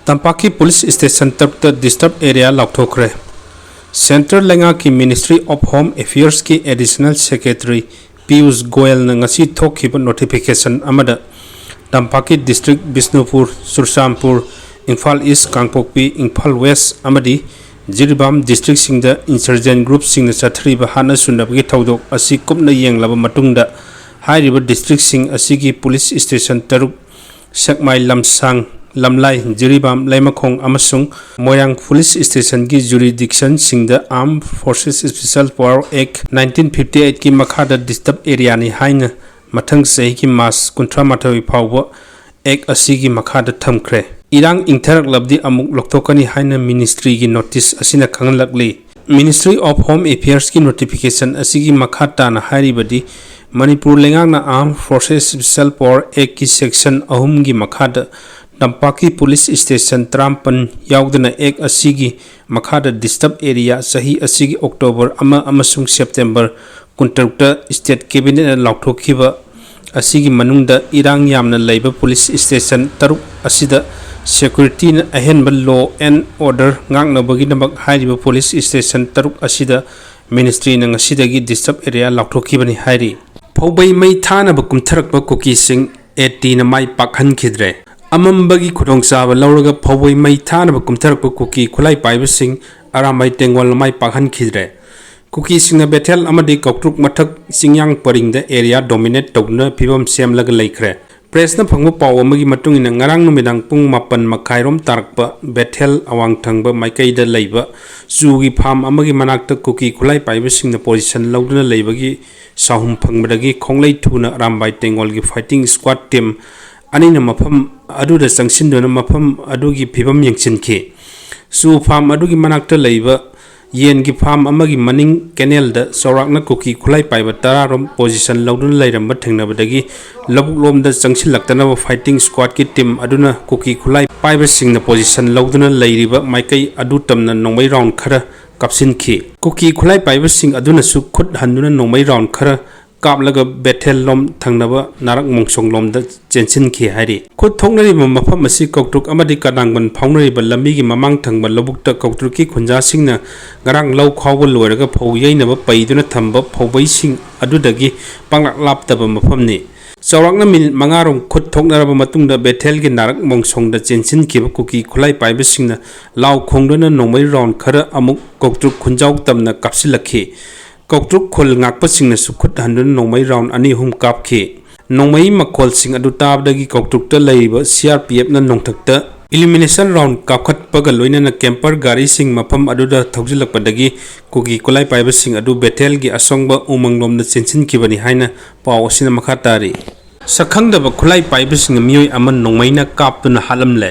Tampaki Police Station Tarpta Disturbed Area Laukthokre. Central Lenga ki Ministry of Home Affairs ki Additional Secretary Piyush Goyal na ngasi thokhiba notification amada Tampaki District Bisnupur, Sursampur, Imphal East, Kangpokpi, Imphal West amadi Jiribam District singda insurgent group singna chathriba hana sunabgi thaudok asi kupna yenglaba matungda hairiba district sing asigi police station taruk Sakmai Lamsang Lamlai Jiribam Laimakong amasung Moyang Police Station ki jurisdiction singda Armed Forces Special Power Act 1958 ki makhada disturbed area ni haina mathang sahi ki mas kuntra mathawi phawba Act asigi makhada thamkhre. Irang ingtharak labdi amuk loktokani haina ministry ki notice asina khanglakli. Ministry of Home Affairs ki notification asigi makhata na hairibadi Manipur lengangna Armed Forces Special Power Act ki section ahum gi makhada Tampaki Police Station Trampan yaudana Act asigi makhada disturbed area sahi asigi October amasung September kuntarukta State Cabinet lauthokhiba asigi manungda irang yamna laiba police station taruk asida security na ahenba law and order ngangnabagi namak hairiba police station taruk asida ministry na ngasidagi disturbed area lauthokibani hairi phoubei mai thanaba kumtharakba Kuki sing 80 na mai pakhan khidre amambagi khudongchaba lawraga phoubei mai thanaba kumtharakba Kuki khulai paiba sing aramai tengwal mai pakhan khidre Kuki singna Bethel amadi Koktruk mathak singyang paringda area dominate tawna phibam semlaga laikhre press na phangba paw amagi matung ina ngarang numidang pung 7 makhairom tarakpa Bethel awang thangba maikaida leiba zugi pham amagi manakta Kuki khulai paiba singna position lawduna leibagi sahum phangbadagi khonglei thuna rambai tengol gi fighting squad team anina mafam aduda sangsindona mafam adugi phibam yengchinki su pham adugi manakta leiba yen gi farm amagi maning canal da sorakna Kuki khulai paiba tararom position lawdun lairamba thengnabadagi labuklom da changsilaktana fighting squad ki team aduna Kuki khulai paiba singna position lawduna lairiba maikai adu tamna nongmai round khara kapsin khi Kuki khulai paiba sing aduna su khut handuna nongmai round khara kaplaga Bethel lom thangnaba narak mongsong lom da chenchin khi hari khut thongnari mafam asi Koktruk amadi kadangban phaungnari lambi gi mamang thangba lobukta Koktruk ki khunja singna garang law khawbul loiraga phau yainaba paiduna thamba phoubei sing adudagi panglak laptaba mafamni chawrakna min mangarom khut thoknaraba matungda Bethel gi narak mongsong da chenchin khiba Kuki khulai paiba singna law khongdona nongmai round khara amuk Koktruk khunjau tamna kapsilakhi Koktruk khol ngakpa singna sukhut handun nongmai round ani hum kapkhi nongmai makhol sing adu tabdagi Koktruk ta leiba CRPF na nongthakta elimination round kapkhat paga loinana camper gari sing mafam aduda thaujilakpadagi Kuki khulai paiba sing adu Bethel gi asongba umanglom na chenchin kibani haina paw asina makha tari sakhangdaba khulai paiba sing Meoi aman nongmaina kaptuna hatlamle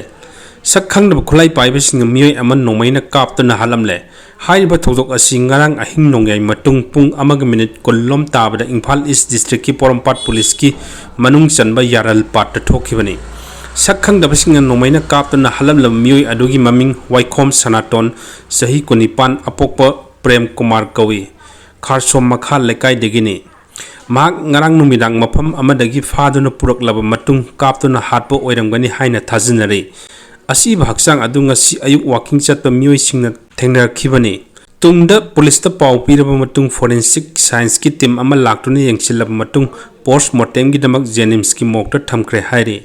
sakhangdaba khulai paiba sing Meoi aman nongmaina kaptuna hatlamle hairiba thodok asi ngarang ahing nongyai matung pung amaga minute kollom tabada Imphal East District ki Porompat Police ki manung chanba yaral pat thokhibani sakhangdaba singa nongmaina kaptuna hatlamle Meoi adugi maming Waikhom Sanaton sahi kunipan apokpa Prem Kumar kawi kharsom makha lekai degini mak ngarang numidang mafam amadagi faduna puraklaba matung kaptuna hatpo oiramgani haina thajinari asi bhaksang adunga si ayuk walking chatpa Meoi singna thengnakhibani tungda police ta paw piraba matung forensic science ki team ama laktuni yengsilaba matung post mortem gi damak jenims ki mokta thamkhre hairi